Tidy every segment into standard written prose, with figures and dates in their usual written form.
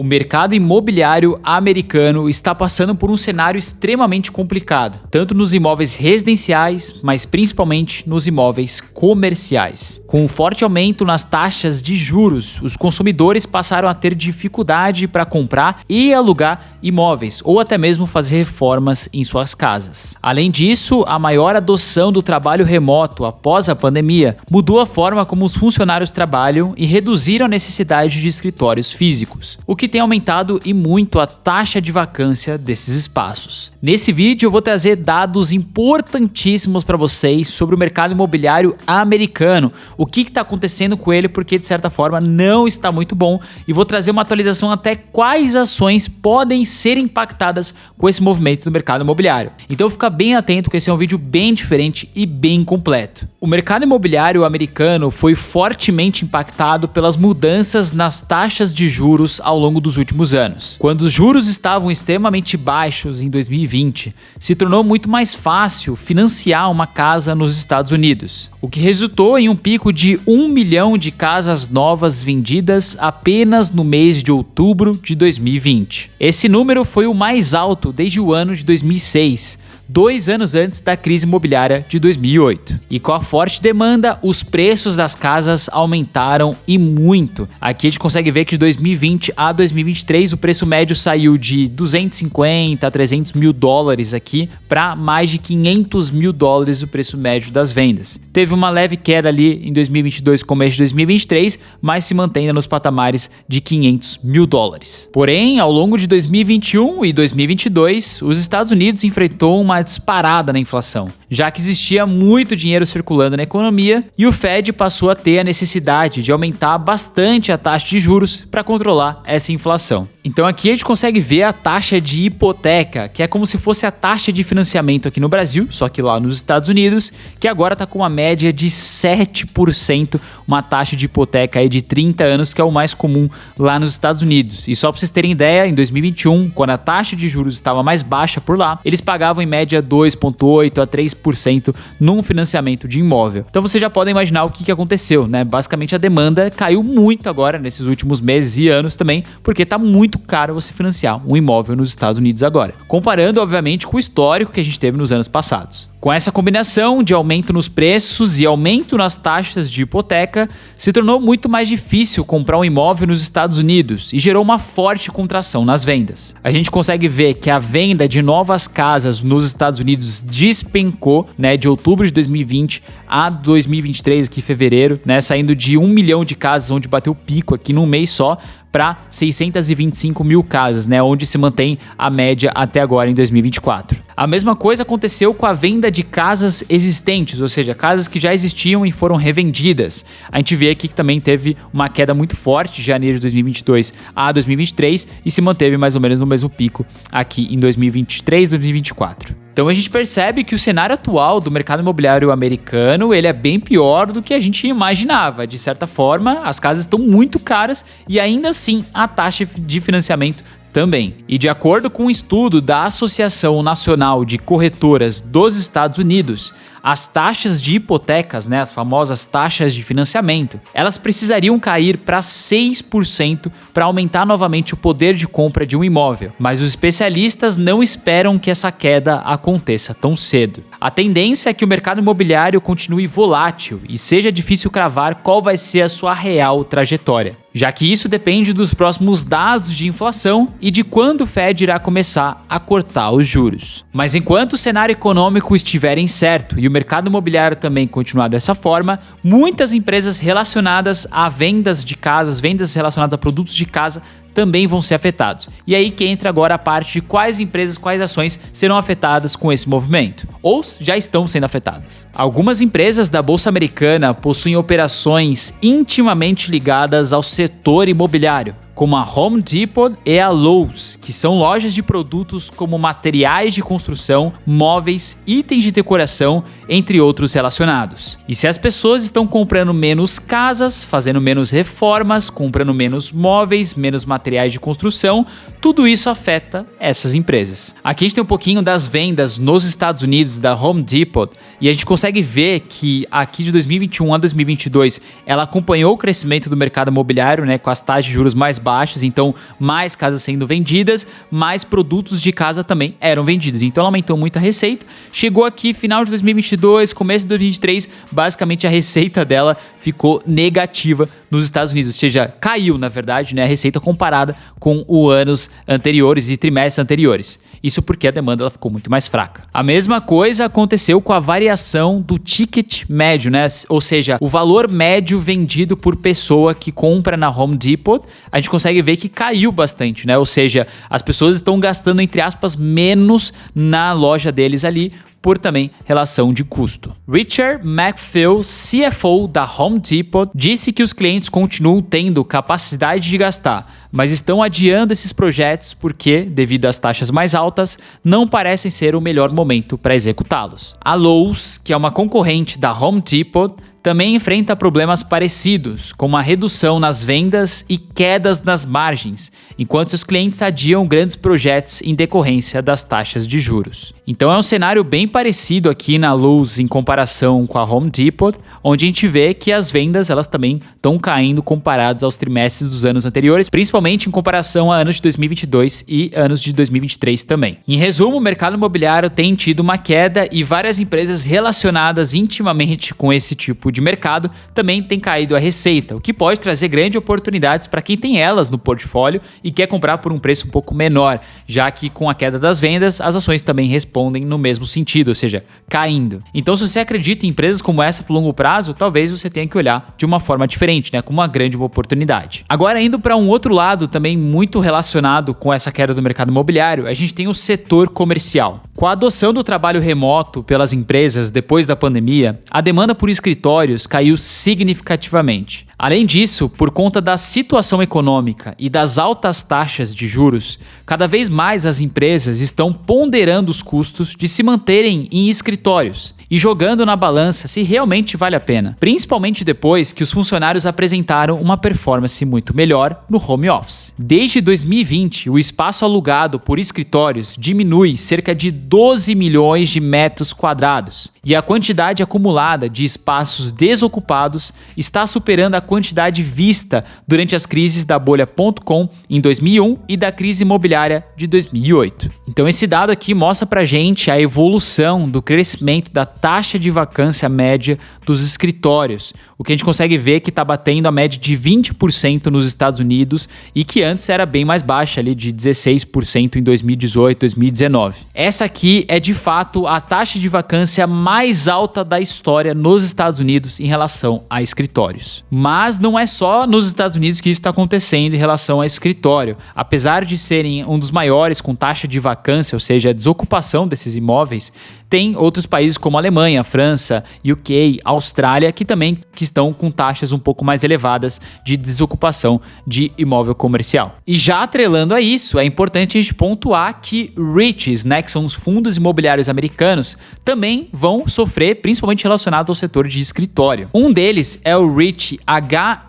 O mercado imobiliário americano está passando por um cenário extremamente complicado, tanto nos imóveis residenciais, mas principalmente nos imóveis comerciais. Com um forte aumento nas taxas de juros, os consumidores passaram a ter dificuldade para comprar e alugar imóveis ou até mesmo fazer reformas em suas casas. Além disso, a maior adoção do trabalho remoto após a pandemia mudou a forma como os funcionários trabalham e reduziram a necessidade de escritórios físicos, o que tem aumentado e muito a taxa de vacância desses espaços. Nesse vídeo eu vou trazer dados importantíssimos para vocês sobre o mercado imobiliário americano, o que está acontecendo com ele, porque de certa forma não está muito bom, e vou trazer uma atualização até quais ações podem ser impactadas com esse movimento do mercado imobiliário. Então fica bem atento que esse é um vídeo bem diferente e bem completo. O mercado imobiliário americano foi fortemente impactado pelas mudanças nas taxas de juros ao longo dos últimos anos. Quando os juros estavam extremamente baixos em 2020, se tornou muito mais fácil financiar uma casa nos Estados Unidos, o que resultou em um pico de 1 milhão de casas novas vendidas apenas no mês de outubro de 2020. Esse número foi o mais alto desde o ano de 2006, 2 anos antes da crise imobiliária de 2008. E com a forte demanda, os preços das casas aumentaram e muito. Aqui a gente consegue ver que de 2020 a 2023 o preço médio saiu de 250 a 300 mil dólares aqui para mais de 500 mil dólares o preço médio das vendas. Teve uma leve queda ali em 2022 começo de 2023, mas se mantém nos patamares de 500 mil dólares. Porém, ao longo de 2021 e 2022, os Estados Unidos enfrentou uma disparada na inflação, já que existia muito dinheiro circulando na economia e o Fed passou a ter a necessidade de aumentar bastante a taxa de juros para controlar essa inflação. Então aqui a gente consegue ver a taxa de hipoteca, que é como se fosse a taxa de financiamento aqui no Brasil, só que lá nos Estados Unidos, que agora está com uma média de 7%, uma taxa de hipoteca aí de 30 anos, que é o mais comum lá nos Estados Unidos. E só para vocês terem ideia, em 2021, quando a taxa de juros estava mais baixa por lá, eles pagavam em média 2,8% a 3% num financiamento de imóvel. Então vocês já podem imaginar o que aconteceu, né? Basicamente a demanda caiu muito agora nesses últimos meses e anos também, porque está muito caro você financiar um imóvel nos Estados Unidos agora, comparando obviamente com o histórico que a gente teve nos anos passados. Com essa combinação de aumento nos preços e aumento nas taxas de hipoteca, se tornou muito mais difícil comprar um imóvel nos Estados Unidos e gerou uma forte contração nas vendas. A gente consegue ver que a venda de novas casas nos Estados Unidos despencou, né, de outubro de 2020 a 2023, aqui em fevereiro, né, saindo de 1 milhão de casas, onde bateu o pico aqui num mês só, para 625 mil casas, né, onde se mantém a média até agora em 2024. A mesma coisa aconteceu com a venda de casas existentes, ou seja, casas que já existiam e foram revendidas. A gente vê aqui que também teve uma queda muito forte de janeiro de 2022 a 2023 e se manteve mais ou menos no mesmo pico aqui em 2023 e 2024. Então a gente percebe que o cenário atual do mercado imobiliário americano, ele é bem pior do que a gente imaginava. De certa forma, as casas estão muito caras e ainda assim a taxa de financiamento também. E de acordo com um estudo da Associação Nacional de Corretoras dos Estados Unidos, as taxas de hipotecas, né, as famosas taxas de financiamento, elas precisariam cair para 6% para aumentar novamente o poder de compra de um imóvel. Mas os especialistas não esperam que essa queda aconteça tão cedo. A tendência é que o mercado imobiliário continue volátil e seja difícil cravar qual vai ser a sua real trajetória, já que isso depende dos próximos dados de inflação e de quando o Fed irá começar a cortar os juros. Mas enquanto o cenário econômico estiver incerto e o mercado imobiliário também continuar dessa forma, muitas empresas relacionadas a vendas de casas, vendas relacionadas a produtos de casa, também vão ser afetados. E aí que entra agora a parte de quais empresas, quais ações serão afetadas com esse movimento, ou já estão sendo afetadas. Algumas empresas da Bolsa Americana possuem operações intimamente ligadas ao setor imobiliário, como a Home Depot e a Lowe's, que são lojas de produtos como materiais de construção, móveis, itens de decoração, entre outros relacionados. E se as pessoas estão comprando menos casas, fazendo menos reformas, comprando menos móveis, menos materiais de construção, tudo isso afeta essas empresas. Aqui a gente tem um pouquinho das vendas nos Estados Unidos da Home Depot e a gente consegue ver que aqui de 2021 a 2022 ela acompanhou o crescimento do mercado imobiliário, né, com as taxas de juros mais baixas baixas, então mais casas sendo vendidas, mais produtos de casa também eram vendidos. Então ela aumentou muito a receita, chegou aqui final de 2022, começo de 2023, basicamente a receita dela ficou negativa nos Estados Unidos, ou seja, caiu na verdade, né, a receita comparada com os anos anteriores e trimestres anteriores. Isso porque a demanda ela ficou muito mais fraca. A mesma coisa aconteceu com a variação do ticket médio, né? Ou seja, o valor médio vendido por pessoa que compra na Home Depot, a gente consegue ver que caiu bastante, né? Ou seja, as pessoas estão gastando, entre aspas, menos na loja deles ali, por também relação de custo. Richard McPhail, CFO da Home Depot, disse que os clientes continuam tendo capacidade de gastar, mas estão adiando esses projetos porque, devido às taxas mais altas, não parecem ser o melhor momento para executá-los. A Lowe's, que é uma concorrente da Home Depot, também enfrenta problemas parecidos, como a redução nas vendas e quedas nas margens, enquanto seus clientes adiam grandes projetos em decorrência das taxas de juros. Então é um cenário bem parecido aqui na Lowe's em comparação com a Home Depot, onde a gente vê que as vendas elas também estão caindo comparadas aos trimestres dos anos anteriores, principalmente em comparação a anos de 2022 e anos de 2023 também. Em resumo, o mercado imobiliário tem tido uma queda e várias empresas relacionadas intimamente com esse tipo de mercado também tem caído a receita, o que pode trazer grandes oportunidades para quem tem elas no portfólio e quer comprar por um preço um pouco menor, já que com a queda das vendas, as ações também respondem no mesmo sentido, ou seja, caindo. Então, se você acredita em empresas como essa por longo prazo, talvez você tenha que olhar de uma forma diferente, né, como uma grande oportunidade. Agora, indo para um outro lado também muito relacionado com essa queda do mercado imobiliário, a gente tem o setor comercial. Com a adoção do trabalho remoto pelas empresas depois da pandemia, a demanda por escritórios caiu significativamente. Além disso, por conta da situação econômica e das altas taxas de juros, cada vez mais as empresas estão ponderando os custos de se manterem em escritórios e jogando na balança se realmente vale a pena, principalmente depois que os funcionários apresentaram uma performance muito melhor no home office. Desde 2020, o espaço alugado por escritórios diminui cerca de 12 milhões de metros quadrados e a quantidade acumulada de espaços desocupados está superando a quantidade vista durante as crises da bolha.com em 2001 e da crise imobiliária de 2008. Então esse dado aqui mostra pra gente a evolução do crescimento da taxa de vacância média dos escritórios, o que a gente consegue ver que está batendo a média de 20% nos Estados Unidos e que antes era bem mais baixa, ali de 16% em 2018, 2019. Essa aqui é de fato a taxa de vacância mais alta da história nos Estados Unidos em relação a escritórios. Mas não é só nos Estados Unidos que isso está acontecendo em relação a escritório. Apesar de serem um dos maiores com taxa de vacância, ou seja, a desocupação desses imóveis, tem outros países como a Alemanha, França, UK, Austrália, que também estão com taxas um pouco mais elevadas de desocupação de imóvel comercial. E já atrelando a isso, é importante a gente pontuar que REITs, né, que são os fundos imobiliários americanos, também vão sofrer, principalmente relacionado ao setor de escritório. Um deles é o REIT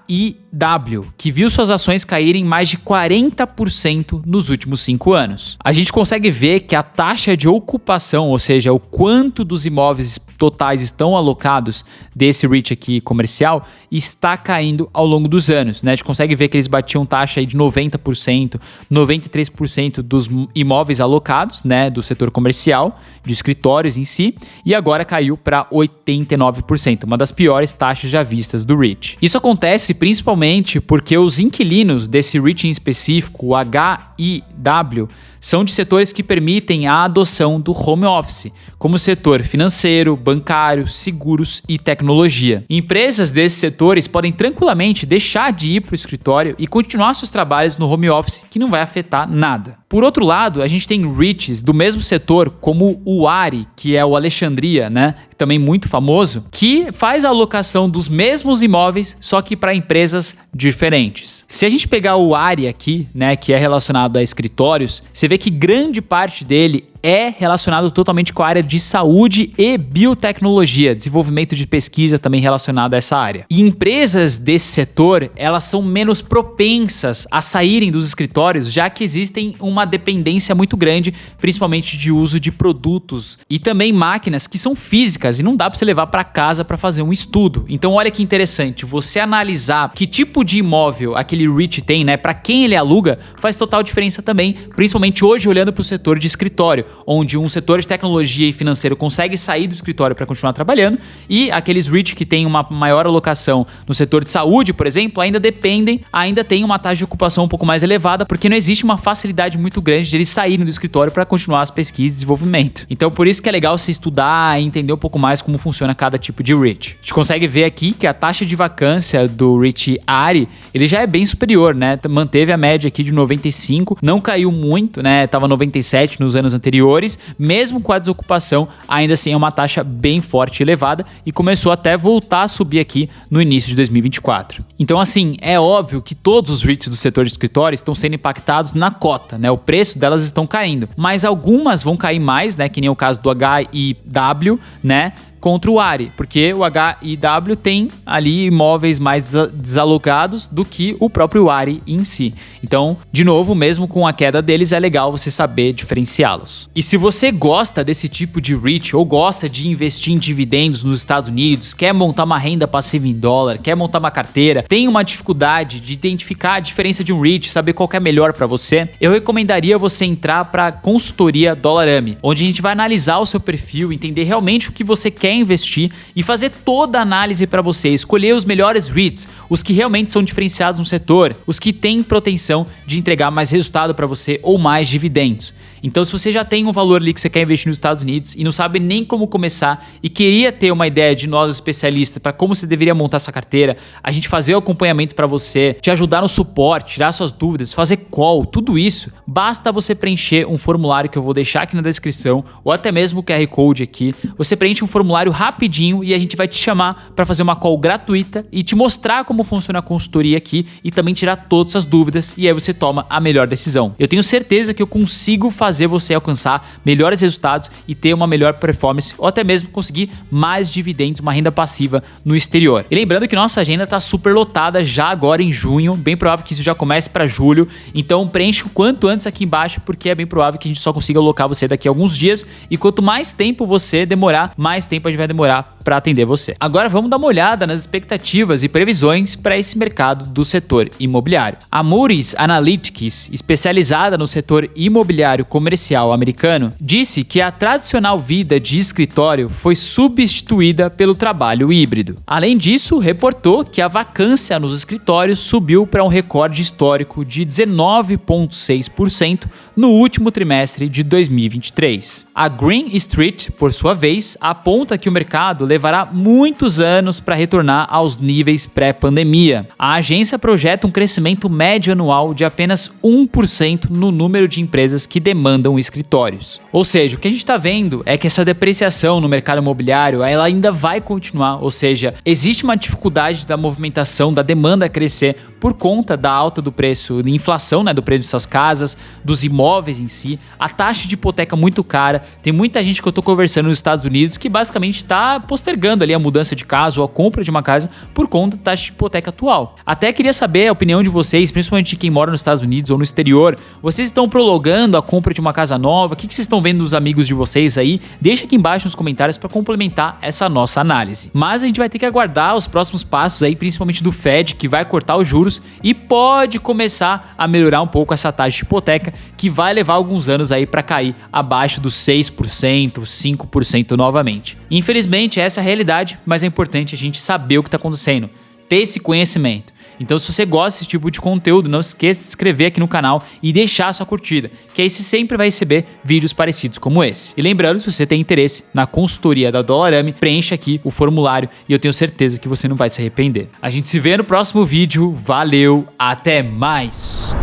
HIW, que viu suas ações caírem mais de 40% nos últimos 5 anos. A gente consegue ver que a taxa de ocupação, ou seja, o quanto dos imóveis totais estão alocados desse REIT aqui comercial, está caindo ao longo dos anos, né? A gente consegue ver que eles batiam taxa aí de 90%, 93% dos imóveis alocados, né, do setor comercial, de escritórios em si, e agora caiu para 89%, uma das piores taxas já vistas do REIT. Isso acontece principalmente porque os inquilinos desse REIT em específico, o HIW, são de setores que permitem a adoção do home office, como o setor financeiro, bancário, seguros e tecnologia. Empresas desses setores podem tranquilamente deixar de ir para o escritório e continuar seus trabalhos no home office, que não vai afetar nada. Por outro lado, a gente tem REITs do mesmo setor, como o ARI, que é o Alexandria, né? Também muito famoso, que faz a alocação dos mesmos imóveis, só que para empresas diferentes. Se a gente pegar o ARI aqui, né, que é relacionado a escritórios, você vê que grande parte dele é relacionado totalmente com a área de saúde e biotecnologia, desenvolvimento de pesquisa também relacionado a essa área. E empresas desse setor, elas são menos propensas a saírem dos escritórios, já que existem uma dependência muito grande, principalmente de uso de produtos e também máquinas que são físicas e não dá para você levar para casa para fazer um estudo. Então olha que interessante, você analisar que tipo de imóvel aquele REIT tem, né, para quem ele aluga, faz total diferença também, principalmente hoje olhando para o setor de escritório, onde um setor de tecnologia e financeiro consegue sair do escritório para continuar trabalhando e aqueles REIT que têm uma maior alocação no setor de saúde, por exemplo, ainda tem uma taxa de ocupação um pouco mais elevada, porque não existe uma facilidade muito grande de eles saírem do escritório para continuar as pesquisas e desenvolvimento. Então por isso que é legal você estudar e entender um pouco mais como funciona cada tipo de REIT. A gente consegue ver aqui que a taxa de vacância do REIT ARI, ele já é bem superior, né? Manteve a média aqui de 95, não caiu muito, né? Tava 97 nos anos anteriores, mesmo com a desocupação, ainda assim é uma taxa bem forte e elevada e começou até voltar a subir aqui no início de 2024. Então assim, é óbvio que todos os REITs do setor de escritório estão sendo impactados na cota, né? O preço delas estão caindo, mas algumas vão cair mais, né? Que nem o caso do HIW, né? Contra o ARI, porque o HIW tem ali imóveis mais desalocados do que o próprio ARI em si. Então, de novo, mesmo com a queda deles, é legal você saber diferenciá-los. E se você gosta desse tipo de REIT ou gosta de investir em dividendos nos Estados Unidos, quer montar uma renda passiva em dólar, quer montar uma carteira, tem uma dificuldade de identificar a diferença de um REIT, saber qual que é melhor para você, eu recomendaria você entrar para a consultoria Dollarame, onde a gente vai analisar o seu perfil, entender realmente o que você quer investir e fazer toda a análise para você, escolher os melhores REITs, os que realmente são diferenciados no setor, os que têm proteção de entregar mais resultado para você ou mais dividendos. Então, se você já tem um valor ali que você quer investir nos Estados Unidos e não sabe nem como começar e queria ter uma ideia de nós especialistas para como você deveria montar essa carteira, a gente fazer o acompanhamento para você, te ajudar no suporte, tirar suas dúvidas, fazer call, tudo isso, basta você preencher um formulário que eu vou deixar aqui na descrição ou até mesmo o QR Code aqui. Você preenche um formulário rapidinho e a gente vai te chamar para fazer uma call gratuita e te mostrar como funciona a consultoria aqui e também tirar todas as dúvidas e aí você toma a melhor decisão. Eu tenho certeza que eu consigo fazer você alcançar melhores resultados e ter uma melhor performance ou até mesmo conseguir mais dividendos, uma renda passiva no exterior. E lembrando que nossa agenda está super lotada já agora em junho, bem provável que isso já comece para julho, então preenche o quanto antes aqui embaixo porque é bem provável que a gente só consiga alocar você daqui a alguns dias e quanto mais tempo você demorar, mais tempo a gente vai demorar para atender você. Agora vamos dar uma olhada nas expectativas e previsões para esse mercado do setor imobiliário. A Moody's Analytics, especializada no setor imobiliário comercial americano, disse que a tradicional vida de escritório foi substituída pelo trabalho híbrido. Além disso, reportou que a vacância nos escritórios subiu para um recorde histórico de 19,6% no último trimestre de 2023. A Green Street, por sua vez, aponta que o mercado levará muitos anos para retornar aos níveis pré-pandemia. A agência projeta um crescimento médio anual de apenas 1% no número de empresas que demandam escritórios. Ou seja, o que a gente está vendo é que essa depreciação no mercado imobiliário ela ainda vai continuar, ou seja, existe uma dificuldade da movimentação, da demanda crescer por conta da alta do preço, da inflação, né, do preço dessas casas, dos imóveis em si, a taxa de hipoteca muito cara. Tem muita gente que eu estou conversando nos Estados Unidos que basicamente está postergando ali a mudança de casa ou a compra de uma casa por conta da taxa de hipoteca atual. Até queria saber a opinião de vocês, principalmente de quem mora nos Estados Unidos ou no exterior. Vocês estão prolongando a compra de uma casa nova? O que vocês estão vendo dos amigos de vocês aí? Deixa aqui embaixo nos comentários para complementar essa nossa análise. Mas a gente vai ter que aguardar os próximos passos aí, principalmente do Fed, que vai cortar os juros e pode começar a melhorar um pouco essa taxa de hipoteca, que vai levar alguns anos aí para cair abaixo dos 6%, 5% novamente. Infelizmente, essa é a realidade, mas é importante a gente saber o que está acontecendo, ter esse conhecimento. Então, se você gosta desse tipo de conteúdo, não esqueça de se inscrever aqui no canal e deixar a sua curtida, que aí você sempre vai receber vídeos parecidos como esse. E lembrando, se você tem interesse na consultoria da Dollarame, preencha aqui o formulário e eu tenho certeza que você não vai se arrepender. A gente se vê no próximo vídeo. Valeu, até mais!